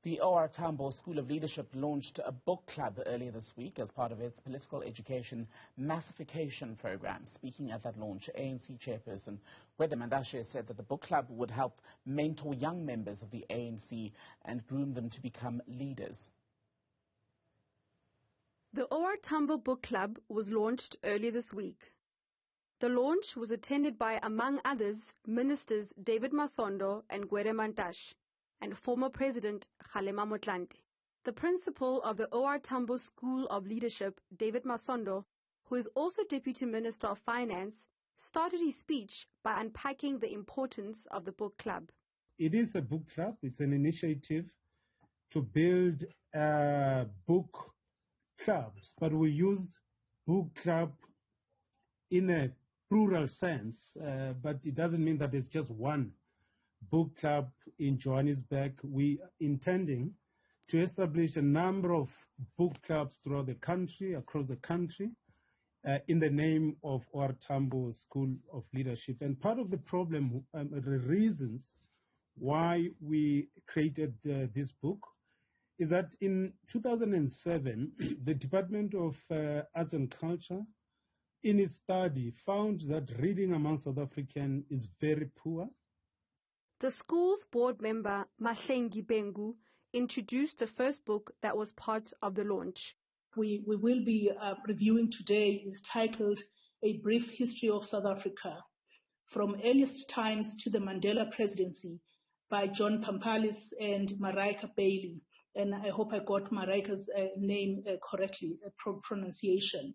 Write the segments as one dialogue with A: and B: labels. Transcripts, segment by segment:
A: The Tambo School of Leadership launched a book club earlier this week as part of its political education massification program. Speaking at that launch, ANC Chairperson Gwede Mantashe said that the book club would help mentor young members of the ANC and groom them to become leaders.
B: The Tambo Book Club was launched earlier this week. The launch was attended by, among others, Ministers David Masondo and Gwede Mantashe, and former President Kgalema Motlanthe. The principal of the Tambo School of Leadership, David Masondo, who is also Deputy Minister of Finance, started his speech by unpacking the importance of the book club.
C: It is a book club. It's an initiative to build book clubs, but we used book club in a plural sense, but it doesn't mean that it's just one book club in Johannesburg. We are intending to establish a number of book clubs throughout the country, across the country, in the name of our Tambo School of Leadership. And part of the problem, the reasons why we created this book, is that in 2007, the Department of Arts and Culture, in its study, found that reading among South Africans is very poor.
B: The school's board member, Mahlengi Bengu, introduced the first book that was part of the launch.
D: We will be reviewing today is titled A Brief History of South Africa, From Earliest Times to the Mandela Presidency by John Pampalis and Marika Bailey. And I hope I got Marika's name correctly, pronunciation.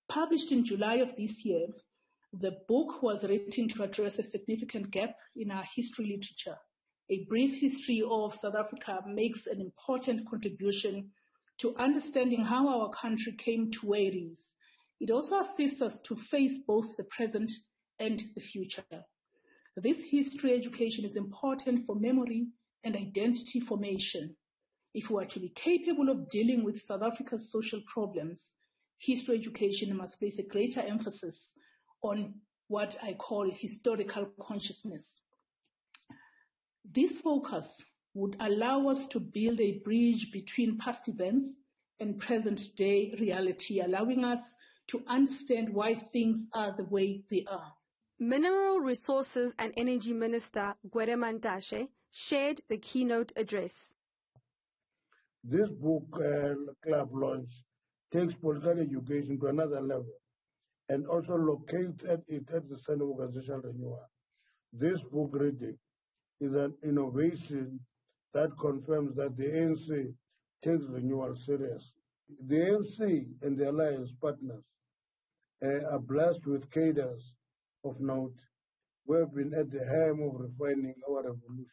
D: Published in July of this year, the book was written to address a significant gap in our history literature. A Brief History of South Africa makes an important contribution to understanding how our country came to where it is. It also assists us to face both the present and the future. This history education is important for memory and identity formation. If we are to be capable of dealing with South Africa's social problems, history education must place a greater emphasis on what I call historical consciousness. This focus would allow us to build a bridge between past events and present-day reality, allowing us to understand why things are the way they are.
B: Mineral Resources and Energy Minister Gwede Mantashe shared the keynote address.
E: This book club launch takes political education to another level and also locates it at the Center of Organizational Renewal. This book reading is an innovation that confirms that the ANC takes renewal serious. The ANC and the alliance partners are blessed with cadres of note who have been at the helm of refining our revolution,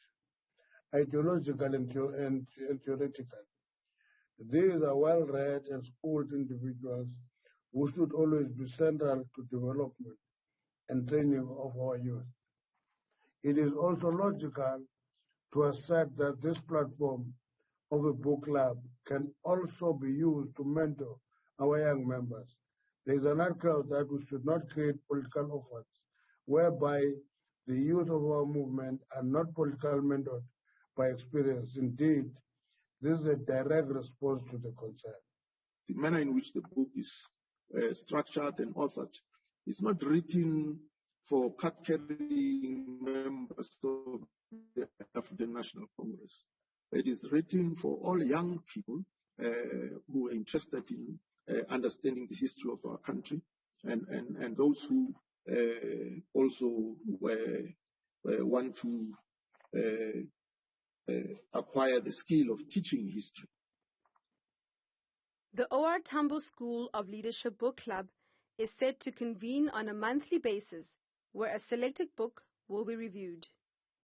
E: ideological and theoretical. These are well-read and schooled individuals who should always be central to development and training of our youth. It is also logical to assert that this platform of a book club can also be used to mentor our young members. There is an article that we should not create political offers whereby the youth of our movement are not politically mentored by experience. Indeed, this is a direct response to the concern.
F: The manner in which the book is structured and authored is not written for card-carrying members of the African National Congress. It is written for all young people who are interested in understanding the history of our country and those who also want to acquire the skill of teaching history.
B: The Tambo School of Leadership Book Club is set to convene on a monthly basis, where a selected book will be reviewed.